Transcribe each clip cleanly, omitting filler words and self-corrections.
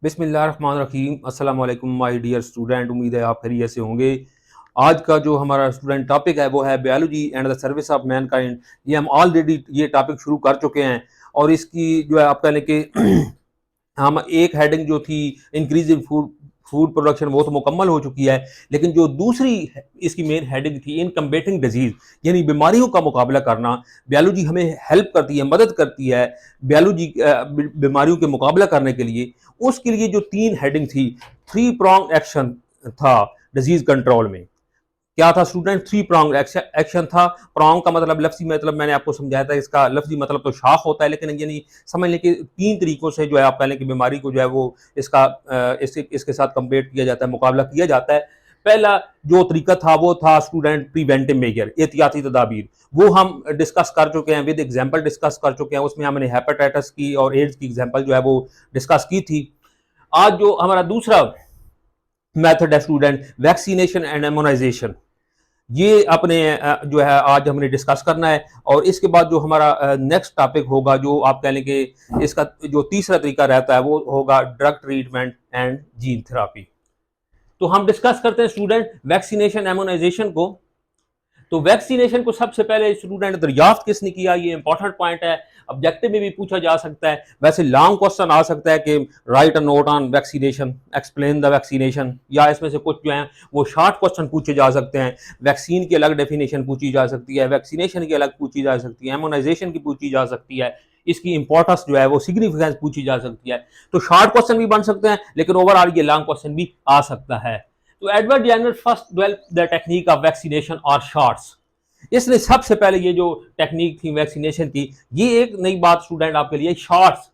बिस्मिल्लाहिर्रहमानिर्रहीम। अस्सलाम वालेकुम माय डियर स्टूडेंट, उम्मीद है आप खैरियत से होंगे। आज का जो हमारा स्टूडेंट टॉपिक है वो है biology and the service of Mankind. ये हम ऑलरेडी ये टॉपिक शुरू कर चुके हैं और इसकी जो है आप कह लें कि हम एक हेडिंग जो थी increase in food food production वो तो मुकम्मल हो चुकी है, लेकिन जो दूसरी इसकी मेन हेडिंग थी इन कम्बेटिंग डिजीज यानी बीमारियों का मुकाबला करना, बायोलॉजी हमें हेल्प करती है, मदद करती है बायोलॉजी बीमारियों के मुकाबला करने के लिए। उसके लिए जो तीन हेडिंग थी, थ्री प्रॉन्ग एक्शन था डिजीज कंट्रोल में। क्या था स्टूडेंट? थ्री प्रॉन्ग एक्शन था। प्रॉन्ग का मतलब लफ्जी मतलब मैंने आपको समझाया था, इसका लफ्जी मतलब तो शाख होता है, लेकिन यानी समझ लें कि तीन तरीकों से जो है आप कह लें कि बीमारी को जो है वो इसका इसके साथ कंपेयर किया जाता है, मुकाबला किया जाता है। पहला जो तरीका था वो था स्टूडेंट प्रिवेंटिव मेजर, एहतियाती तदाबीर। वो हम डिस्कस कर चुके हैं, विद एग्जाम्पल डिस्कस कर चुके हैं। उसमें हमने हेपेटाइटिस की और एड्स की एग्जाम्पल जो है वो डिस्कस की थी। आज जो हमारा दूसरा मेथड है स्टूडेंट, वैक्सीनेशन एंड इम्यूनाइजेशन। ये अपने जो है आज हमने डिस्कस करना है। और इसके बाद जो हमारा नेक्स्ट टॉपिक होगा, जो आप कह लें कि इसका जो तीसरा तरीका रहता है वो होगा drug treatment and gene therapy. तो हम डिस्कस करते हैं स्टूडेंट वैक्सीनेशन इम्यूनाइजेशन को। तो वैक्सीनेशन को सबसे पहले स्टूडेंट दरियाफ्त किसने किया, ये इंपॉर्टेंट पॉइंट है, ऑब्जेक्टिव में भी पूछा जा सकता है। वैसे लॉन्ग क्वेश्चन आ सकता है कि right a note on vaccination, explain the vaccination, या इसमें से कुछ जो है वो शॉर्ट क्वेश्चन पूछे जा सकते हैं। वैक्सीन की अलग डेफिनेशन पूछी जा सकती है, वैक्सीनेशन की अलग पूछी जा सकती है, इम्यूनाइजेशन की पूछी जा सकती है, इसकी इंपॉर्टेंस जो है वो सिग्निफिकेंस पूछी जा सकती है। तो शॉर्ट क्वेश्चन भी बन सकते हैं, लेकिन ओवरऑल ये लॉन्ग क्वेश्चन भी आ सकता है। तो Edward Jenner first develop the technique of vaccination और शॉर्ट्स। इसने सबसे पहले ये जो टेक्निक थी वैक्सीनेशन की, ये एक नई बात स्टूडेंट आपके लिए, शॉर्ट्स।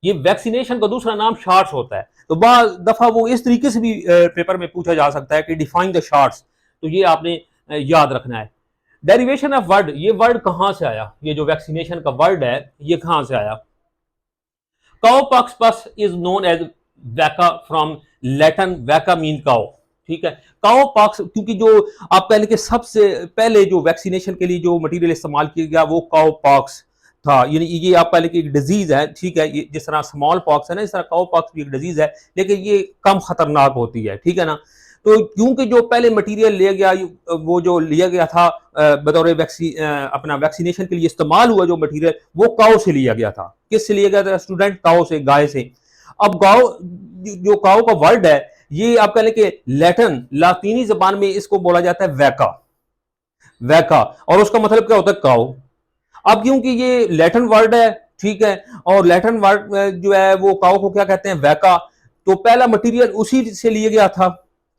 ये वैक्सीनेशन का दूसरा नाम शॉर्ट्स होता है। तो बहुत दफा वो इस तरीके से भी पेपर में पूछा जा सकता है कि डिफाइन द शॉर्ट्स। तो ये आपने याद रखना है। डेरिवेशन ऑफ वर्ड, ये वर्ड कहां से आया, ये जो वैक्सीनेशन का वर्ड है ये कहां से आया? काउपॉक्स पस इज नोन एज वैका फ्रॉम लैटिन वैका मीन काउ। ठीक है, काउपॉक्स, क्योंकि जो आप कह लें कि सबसे पहले जो वैक्सीनेशन के लिए जो मटेरियल इस्तेमाल किया गया वो काउपॉक्स था। यानी ये आप कह लें कि एक डिजीज है, ठीक है, ये जिस तरह स्मॉल पॉक्स है ना, इस तरह काउपॉक्स भी एक डिजीज है, लेकिन ये कम खतरनाक होती है, ठीक है ना। तो क्योंकि जो पहले मटेरियल लिया गया, वो जो लिया गया था बतौर अपना वैक्सीनेशन के लिए इस्तेमाल हुआ जो मटेरियल, वो काऊ से लिया गया था। किससे लिया गया था स्टूडेंट? काऊ से, गाय से। अब गाओ, जो काऊ का वर्ड है, ये आप कह लें कि लैटिन लातीनी जबान में इसको बोला जाता है वैका, वैका, और उसका मतलब क्या होता है? काऊ। अब क्योंकि ये लैटिन वर्ड है, ठीक है, और लैटिन वर्ड जो है वो काऊ को क्या कहते हैं? वैका। तो पहला मटेरियल उसी से लिया गया था,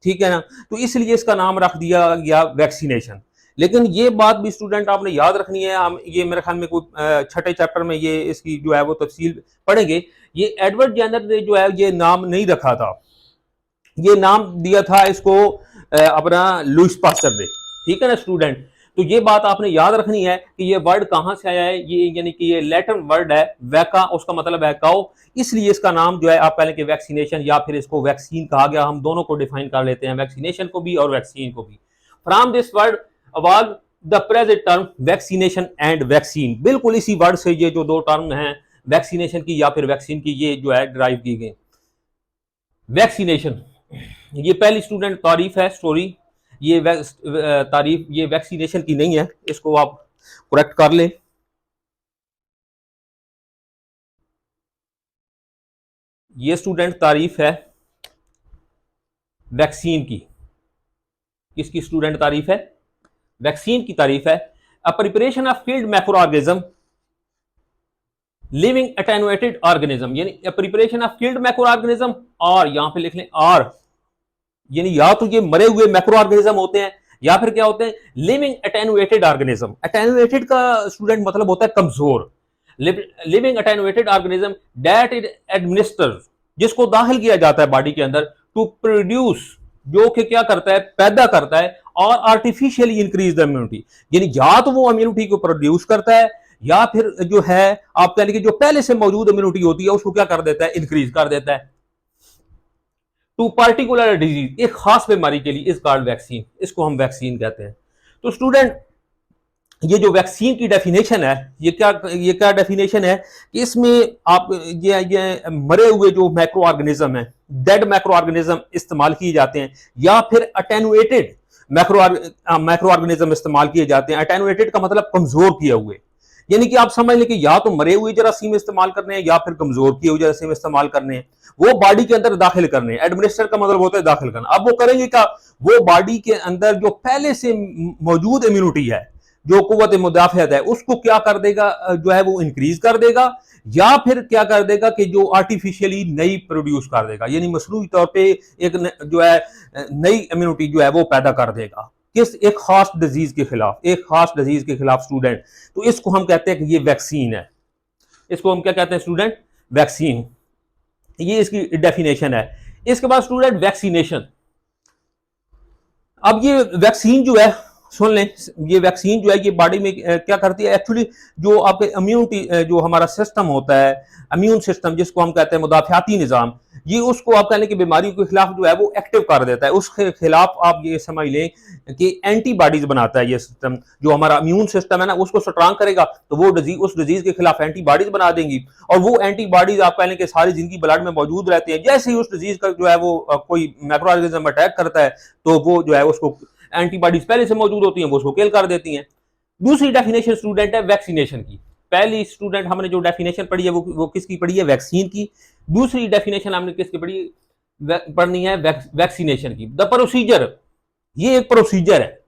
ठीक है ना, तो इसलिए इसका नाम रख दिया गया वैक्सीनेशन। लेकिन ये बात भी स्टूडेंट आपने याद रखनी है, हम ये मेरे ख्याल में कोई छठे चैप्टर में ये इसकी जो है वो तफसील पढ़ेंगे। ये एडवर्ड जेनर ने जो है ये नाम नहीं रखा था, ये नाम दिया था इसको अपना लुईस पास्टर ने, ठीक है ना स्टूडेंट। तो ये बात आपने याद रखनी है कि ये वर्ड कहां से आया है, ये यानी कि ये लैटिन वर्ड है वैका, उसका मतलब है काउ, इसलिए इसका नाम जो है आप कह लें कि वैक्सीनेशन या फिर इसको वैक्सीन कहा गया। हम दोनों को डिफाइन कर लेते हैं, वैक्सीनेशन को भी और वैक्सीन को भी। फ्रॉम दिस वर्ड अवाज the present term vaccination and vaccine, बिल्कुल इसी वर्ड से ये जो दो टर्म हैं वैक्सीनेशन की या फिर वैक्सीन की, ये जो है ड्राइव की गई। वैक्सीनेशन, ये पहली स्टूडेंट तारीफ है, स्टोरी। ये तारीफ ये वैक्सीनेशन की नहीं है, इसको आप करेक्ट कर लें। ये स्टूडेंट तारीफ है वैक्सीन की। किसकी स्टूडेंट तारीफ है? वैक्सीन की तारीफ है। A preparation of field macro organism living attenuated organism, यानी preparation of field macro organism, और यहां पे लिख लें आर, यानी या तो ये मरे हुए मैक्रो ऑर्गेनिज्म होते हैं या फिर क्या होते हैं? Living attenuated organism. अटेनुएटेड का स्टूडेंट मतलब होता है कमजोर। Living attenuated organism that is administer, जिसको दाखिल किया जाता है बॉडी के अंदर, टू प्रोड्यूस, जो कि क्या करता है? पैदा करता है, और आर्टिफिशियली इंक्रीज द इम्यूनिटी, यानी या तो वो इम्यूनिटी को प्रोड्यूस करता है या फिर जो है आप कह लीजिए जो पहले से मौजूद इम्यूनिटी होती है उसको क्या कर देता है? इंक्रीज कर देता है। टू पार्टिकुलर डिजीज, एक खास बीमारी के लिए, इस कॉल्ड वैक्सीन, इसको हम वैक्सीन कहते हैं। तो स्टूडेंट ये जो वैक्सीन की डेफिनेशन है, ये क्या डेफिनेशन है कि इसमें आप ये मरे हुए जो मैक्रो ऑर्गेनिज्म है, डेड मैक्रो ऑर्गेनिज्म इस्तेमाल किए जाते हैं, या फिर अटेनुएटेड मैक्रो ऑर्गेनिज्म इस्तेमाल किए जाते हैं। अटेनुएटेड का मतलब कमजोर किए हुए, यानी कि आप समझ लें कि या तो मरे हुए जरासीम इस्तेमाल करने हैं या फिर कमजोर किए हुए जरासीम इस्तेमाल करने हैं, वो बॉडी के अंदर दाखिल करने हैं। एडमिनिस्टर का मतलब होता है दाखिल करना। अब वो करेंगे क्या, वो बॉडी के अंदर जो पहले से मौजूद इम्यूनिटी है, जो कुव्वत मुदाफियत है, उसको क्या कर देगा, जो है वो इंक्रीज कर देगा, या फिर क्या कर देगा कि जो आर्टिफिशियली नई प्रोड्यूस कर देगा, यानी मसनूई तौर पे एक जो है नई इम्यूनिटी जो है वो पैदा कर देगा किस, एक खास डिजीज के खिलाफ, एक खास डिजीज के खिलाफ स्टूडेंट। तो इसको हम कहते हैं कि ये वैक्सीन है। इसको हम क्या कहते हैं स्टूडेंट, वैक्सीन। ये इसकी डेफिनेशन है। इसके बाद स्टूडेंट वैक्सीनेशन। अब ये वैक्सीन जो है, सुन लें, ये वैक्सीन जो है ये बॉडी में क्या करती है एक्चुअली, जो आपके इम्यूनिटी जो हमारा सिस्टम होता है, इम्यून सिस्टम जिसको हम कहते हैं मुदाफियाती निज़ाम, ये उसको आप कहने की बीमारी के खिलाफ जो है वो एक्टिव कर देता है। उसके खिलाफ आप ये समझ लें कि एंटीबॉडीज बनाता है ये सिस्टम। जो हमारा इम्यून सिस्टम है ना, उसको स्ट्रांग करेगा तो वो डिजीज, उस डिजीज के खिलाफ एंटीबॉडीज बना देंगी, और वो एंटीबॉडीज आप कहने के सारी जिंदगी ब्लड में मौजूद रहती है। जैसे ही उस डिजीज का जो है वो कोई माइक्रो ऑर्गेनिज्म अटैक करता है तो वो जो है उसको, एंटीबॉडीज पहले से मौजूद होती हैं, वो उसको किल कर देती हैं। दूसरी डेफिनेशन स्टूडेंट है वैक्सीनेशन की। पहली स्टूडेंट हमने जो डेफिनेशन पढ़ी है वो किसकी पढ़ी है, वैक्सीन की। दूसरी डेफिनेशन हमने किसकी पढ़नी है, वैक्सीनेशन की। द प्रोसीजर, ये एक प्रोसीजर है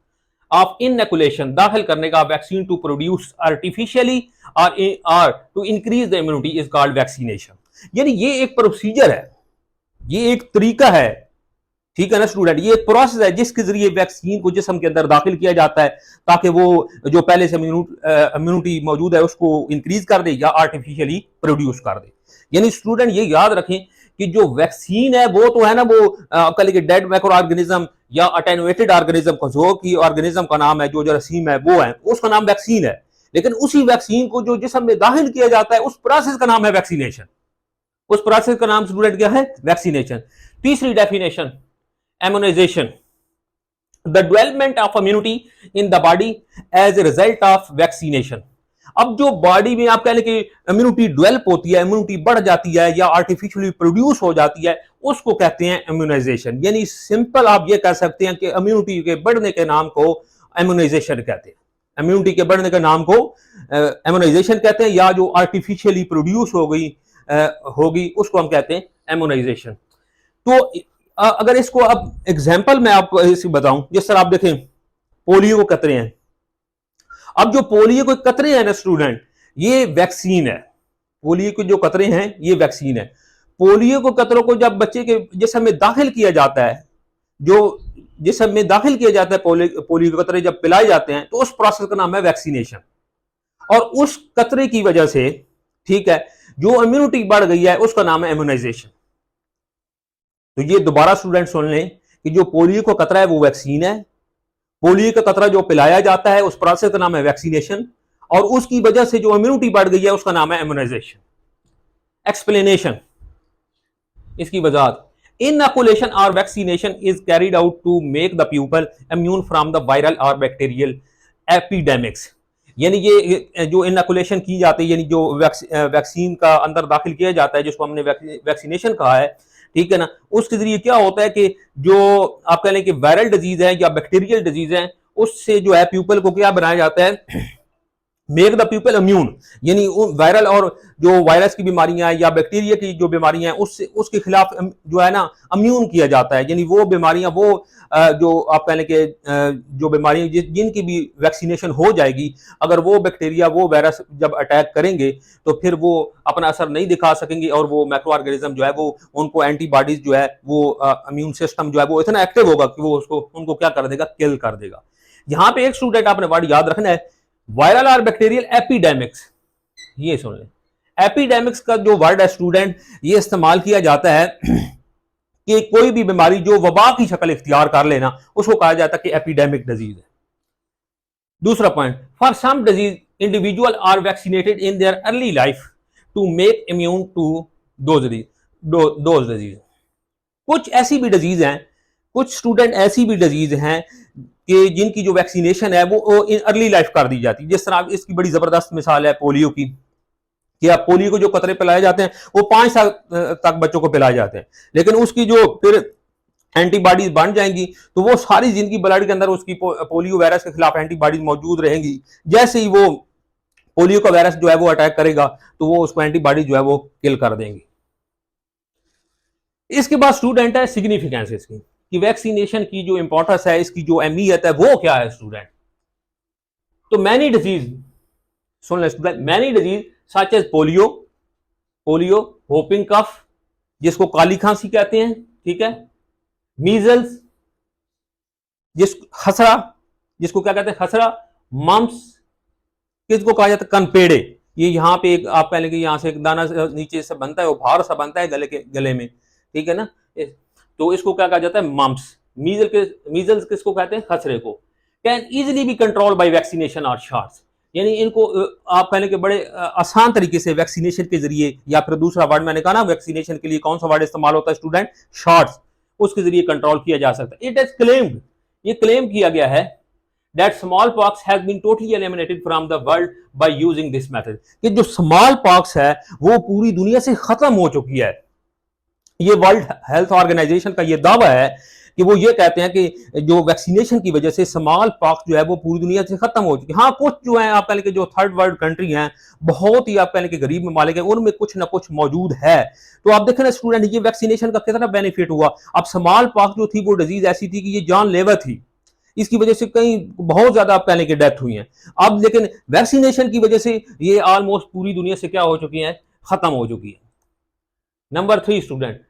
ऑफ इनएकुलेशन, दाखिल करने का वैक्सीन टू प्रोड्यूस आर्टिफिशियली और to increase the immunity is called vaccination. यानी ये एक प्रोसीजर है, ये एक तरीका है, ठीक है ना स्टूडेंट। ये एक प्रोसेस है जिसके जरिए वैक्सीन को जिस्म के अंदर दाखिल किया जाता है ताकि वो जो पहले से इम्यूनिटी मौजूद है उसको इंक्रीज कर दे या आर्टिफिशियली प्रोड्यूस कर दे। यानी स्टूडेंट ये याद रखें कि जो वैक्सीन है वो तो है ना, वो कल के डेड मैक्रो ऑर्गेनिज्म या अटेनुएटेड ऑर्गेनिज्म को, जो की ऑर्गेनिज्म का नाम है, जो जरासीम है वो है, उसका नाम वैक्सीन है। लेकिन उसी वैक्सीन को जो जिस्म में दाखिल किया जाता है उस प्रोसेस का नाम है वैक्सीनेशन। उस प्रोसेस का नाम स्टूडेंट क्या है, वैक्सीनेशन। तीसरी definition immunization, the development of immunity in the body as a result of vaccination। अब जो बॉडी में आप कह लें कि इम्यूनिटी डेवलप होती है, इम्यूनिटी बढ़ जाती है या आर्टिफिशियली प्रोड्यूस हो जाती है, उसको कहते हैं इम्यूनाइजेशन। यानी सिंपल आप ये कह सकते हैं कि इम्यूनिटी के बढ़ने के नाम को इम्यूनाइजेशन कहते हैं। इम्यूनिटी के बढ़ने के नाम को इम्यूनाइजेशन कहते हैं, या जो आर्टिफिशियली प्रोड्यूस होगी उसको हम कहते हैं इम्यूनाइजेशन। तो अगर इसको अब एग्जाम्पल मैं आपको इसी बताऊं, जिस तरह आप देखें पोलियो को कतरे हैं। अब जो पोलियो के कतरे हैं ना स्टूडेंट, ये वैक्सीन है। पोलियो के जो कतरे हैं ये वैक्सीन है। पोलियो को कतरों को जब बच्चे के जिस्म में दाखिल किया जाता है, जो जिस्म में दाखिल किया जाता है पोलियो के कतरे जब पिलाए जाते हैं, तो उस प्रोसेस का नाम है वैक्सीनेशन। और उस कतरे की वजह से, ठीक है, जो इम्यूनिटी बढ़ गई है उसका नाम है इम्यूनाइजेशन। तो ये दोबारा स्टूडेंट सुन लें कि जो पोलियो का कतरा है वो वैक्सीन है। पोलियो का कतरा जो पिलाया जाता है उस प्रोसेस का नाम है वैक्सीनेशन, और उसकी वजह से जो इम्यूनिटी बढ़ गई है उसका नाम है इम्यूनाइजेशन। एक्सप्लेनेशन, इसकी वजाहत, इनोकुलेशन और vaccination is carried out to make the people immune from the viral और बैक्टीरियल एपिडेमिक्स। यानी ये जो इनोकुलेशन की जाती है, यानी जो वैक्सीन का अंदर दाखिल किया जाता है, जिसको हमने वैक्सीनेशन कहा है, ठीक है ना, उसके जरिए क्या होता है कि जो आप कह लें कि वायरल डिजीज है या बैक्टीरियल डिजीज है, उससे जो है पीपल को क्या बनाया जाता है, मेक द पीपल इम्यून। यानी वायरल और जो वायरस की बीमारियां हैं या बैक्टीरिया की जो बीमारियां हैं उससे उसके खिलाफ जो है ना इम्यून किया जाता है। यानी वो बीमारियां, वो जो आप कह लें कि जो बीमारियां जिनकी भी वैक्सीनेशन हो जाएगी, अगर वो बैक्टीरिया वो वायरस जब अटैक करेंगे तो फिर वो अपना असर नहीं दिखा सकेंगे, और वो माइक्रो ऑर्गेनिज्म जो है वो उनको एंटीबॉडीज जो है वो इम्यून सिस्टम जो है वो इतना एक्टिव होगा कि वो उसको उनको क्या कर देगा, किल कर देगा। यहां पे एक स्टूडेंट आपने वर्ड याद रखना है, वायरल और बैक्टीरियल एपिडेमिक्स। ये सुन लें, एपिडेमिक्स का जो वर्ड है स्टूडेंट, ये इस्तेमाल किया जाता है कि कोई भी बीमारी जो वबा की शक्ल इख्तियार कर लेना, उसको कहा जाता है कि एपिडेमिक डिजीज है। दूसरा point, for some disease individual are vaccinated in their early life to make immune to those disease. कुछ ऐसी भी डिजीज हैं, कुछ स्टूडेंट ऐसी भी डिजीज हैं कि जिनकी जो वैक्सीनेशन है वो इन अर्ली लाइफ कर दी जाती है। जिस तरह इसकी बड़ी जबरदस्त मिसाल है पोलियो की, कि आप पोलियो को जो कतरे पिलाए जाते हैं वो 5 साल तक बच्चों को पिलाए जाते हैं, लेकिन उसकी जो फिर एंटीबॉडीज बन जाएंगी तो वो सारी जिंदगी ब्लड के अंदर उसकी पोलियो वायरस के खिलाफ एंटीबॉडीज मौजूद रहेंगी। जैसे ही वो पोलियो का वायरस जो है वो अटैक करेगा तो वो उसको एंटीबॉडी जो है वो किल कर देंगी। इसके बाद स्टूडेंट है सिग्निफिकेंस इसकी, कि वैक्सीनेशन की जो इंपॉर्टेंस है, इसकी जो अहमियत है वो क्या है स्टूडेंट। तो मैनी डिजीज, सुन ले student, many disease such as polio, polio, whooping cough जिसको काली खांसी कहते हैं, ठीक है, मीजल्स खसरा जिसको क्या कहते हैं खसरा, मम्स किसको कहा जाता है कनपेड़े, ये यहाँ पे एक आप पहले कि यहाँ से एक दाना नीचे से बनता है, वो भार सा बनता है गले में, ठीक है ना, तो इसको क्या कहा जाता है मम्स। मीजल्स किसको कहते हैं खसरे को। Can easily be control by vaccination और शॉट्स, यानी इनको आप कहने के बड़े आसान तरीके से वैक्सीनेशन के जरिए, या फिर दूसरा वर्ड मैंने कहा ना वैक्सीनेशन के लिए कौन सा वर्ड इस्तेमाल होता है स्टूडेंट, शॉट्स, उसके जरिए कंट्रोल किया जा सकता है। इट इज क्लेम्ड, ये क्लेम किया गया है that smallpox has been totally eliminated from the world by using this method, कि जो smallpox है वो पूरी दुनिया से खत्म हो चुकी है। ये वर्ल्ड हेल्थ ऑर्गेनाइजेशन का ये दावा है कि वो ये कहते हैं कि जो वैक्सीनेशन की वजह से स्मॉल पॉक्स जो है वो पूरी दुनिया से खत्म हो चुकी है। हाँ, कुछ जो है आप कह लें कि जो थर्ड वर्ल्ड कंट्री हैं, बहुत ही आप कह लें कि गरीब ममालिक हैं, उनमें कुछ ना कुछ मौजूद है। तो आप देखें ना स्टूडेंट, ये वैक्सीनेशन का कितना बेनिफिट हुआ। अब स्मॉल पॉक्स जो थी वो डिजीज ऐसी थी कि ये जानलेवा थी, इसकी वजह से कई बहुत ज्यादा आप कह लें कि डेथ हुई है। अब लेकिन वैक्सीनेशन की वजह से ये ऑलमोस्ट पूरी दुनिया से क्या हो चुकी है, खत्म हो चुकी है। Number 3 student,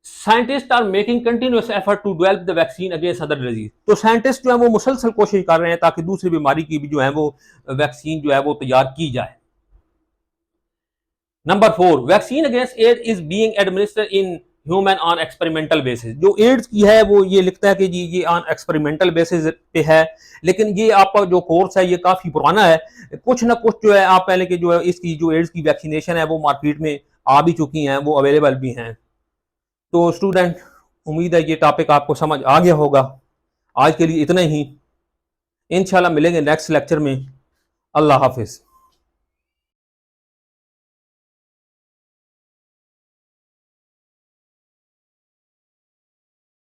scientist are making continuous effort to develop the vaccine against other disease. तो साइंटिस्ट जो है वो मुसलसल कोशिश कर रहे हैं ताकि दूसरी बीमारी की भी जो है वो वैक्सीन जो है वो तैयार की जाए। Number 4, vaccine against AIDS is being administered in human on experimental basis. जो एड्स की है वो ये लिखता है कि जी ये ऑन एक्सपेरिमेंटल बेसिस पे है, लेकिन ये आपका जो कोर्स है ये काफी पुराना है। कुछ ना कुछ जो है आप पहले के जो है इसकी जो एड्स की वैक्सीनेशन है वो मार्केट में आ भी चुकी हैं, वो अवेलेबल भी हैं। तो स्टूडेंट, उम्मीद है ये टॉपिक आपको समझ आ गया होगा। आज के लिए इतना ही, इंशाल्लाह मिलेंगे नेक्स्ट लेक्चर में। अल्लाह हाफिज।